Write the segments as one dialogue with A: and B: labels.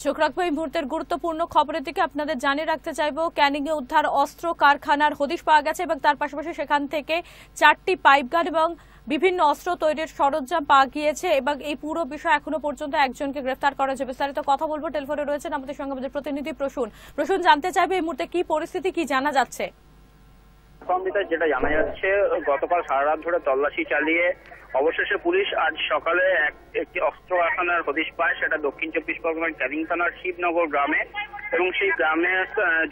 A: চোখ রাখবো এই মুহূর্তের গুরুত্বপূর্ণ খবরের দিকে। আপনাদের জানিয়ে রাখতে চাইবো, ক্যানিং এ উদ্ধার অস্ত্র কারখানার হদিশ পাওয়া গেছে এবং তার পাশাপাশি সেখান থেকে 4টি পাইপগান এবং বিভিন্ন অস্ত্র তৈরির সরঞ্জাম পাওয়া গিয়েছে এবং এই পুরো বিষয় এখনো পর্যন্ত একজনকে গ্রেফতার করা হয়েছে। বিস্তারিত কথা বলবো, টেলিফোনে রয়েছেন আমাদের সঙ্গে আমাদের প্রতিনিধি প্রসূন। জানতে চাইবে এই মুহূর্তে কি পরিস্থিতি, কি জানা যাচ্ছে?
B: যেটা জানা যাচ্ছে, গতকাল সারা রাত ধরে তল্লাশি চালিয়ে অবশেষে পুলিশ আজ সকালে একটি অস্ত্র কারখানার হদিশ পায়। সেটা দক্ষিণ 24 পরগনার ক্যানিং থানার শিবনগর গ্রামে, এবং সেই গ্রামে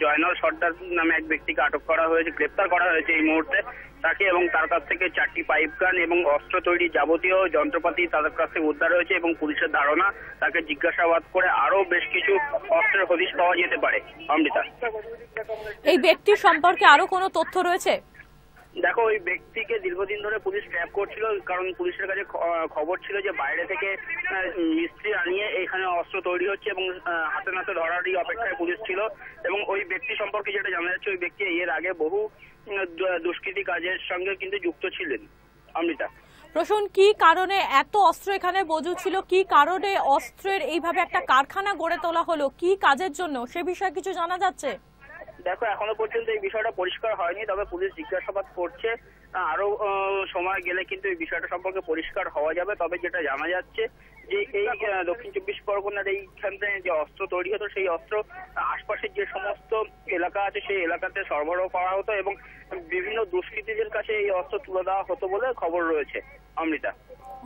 B: জয়নাল সর্দার নামে এক ব্যক্তিকে আটক করা হয়েছে, গ্রেপ্তার করা হয়েছে এই মুহূর্তে তাকে, এবং তার কাছ থেকে 4টি পাইপ গান এবং অস্ত্র তৈরির যাবতীয় যন্ত্রপাতি তাদের কাছ থেকে উদ্ধার হয়েছে এবং পুলিশের ধারণা তাকে জিজ্ঞাসাবাদ করে আরো বেশ কিছু অস্ত্রের হদিশ পাওয়া যেতে পারে। অমৃতা,
A: এই ব্যক্তির সম্পর্কে আরো কোনো তথ্য রয়েছে?
B: দেখো, ওই ব্যক্তিকে দীর্ঘদিন ধরে পুলিশ ট্র্যাপ করছিল, কারণ পুলিশের কাছে খবর ছিল যে বাইরে থেকে মিস্ত্রি আনিয়ে এখানে অস্ত্র তৈরি হচ্ছে এবং হাতে নাতে ধরারই অপেক্ষায় পুলিশ ছিল। এবং ওই ব্যক্তি সম্পর্কে যেটা জানা যাচ্ছে, ওই ব্যক্তি এর আগে বহু দুষ্কৃতী কাজের সঙ্গে কিন্তু যুক্ত ছিলেন। অমৃতা,
A: প্রসূন, কি কারণে এত অস্ত্র এখানে মজুদ ছিল? কি কারণে অস্ত্রের এইভাবে একটা কারখানা গড়ে তোলা হলো? কি কাজের জন্য, সে বিষয়ে কিছু জানা যাচ্ছে?
B: দেখো, এখনো পর্যন্ত এই বিষয়টা পরিষ্কার হয়নি, তবে পুলিশ জিজ্ঞাসাবাদ করছে। আরো সময় গেলে কিন্তু এই বিষয়টা সম্পর্কে পরিষ্কার হওয়া যাবে। তবে যেটা জানা যাচ্ছে যে এই দক্ষিণ 24 পরগনার এইখানে যে অস্ত্র তৈরি হতো, সেই অস্ত্র আশপাশের যে সমস্ত এলাকা আছে সেই এলাকাতে সরবরাহ করা হতো এবং বিভিন্ন দুষ্কৃতীদের কাছে এই অস্ত্র তুলে দেওয়া হতো বলে খবর রয়েছে। অমৃতা,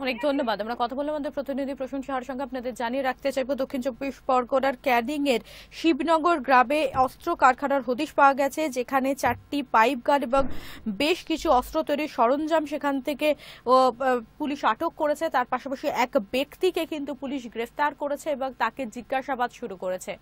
A: অনেক ধন্যবাদ। আমরা কথা বললাম আমাদের প্রতিনিধি প্রসূন সাহার সঙ্গে। আপনাদের জানিয়ে রাখতে চাইবো, দক্ষিণ 24 পরগনার ক্যানিং এর শিবনগর গ্রামে অস্ত্র কারখানার হদিশ পাওয়া গেছে, যেখানে 4টি পাইপ গান এবং বেশ কিছু অস্ত্র তৈরির সরঞ্জাম সেখান থেকে পুলিশ আটক করেছে। তার পাশাপাশি এক ব্যক্তিকে কিন্তু পুলিশ গ্রেফতার করেছে এবং তাকে জিজ্ঞাসাবাদ শুরু করেছে।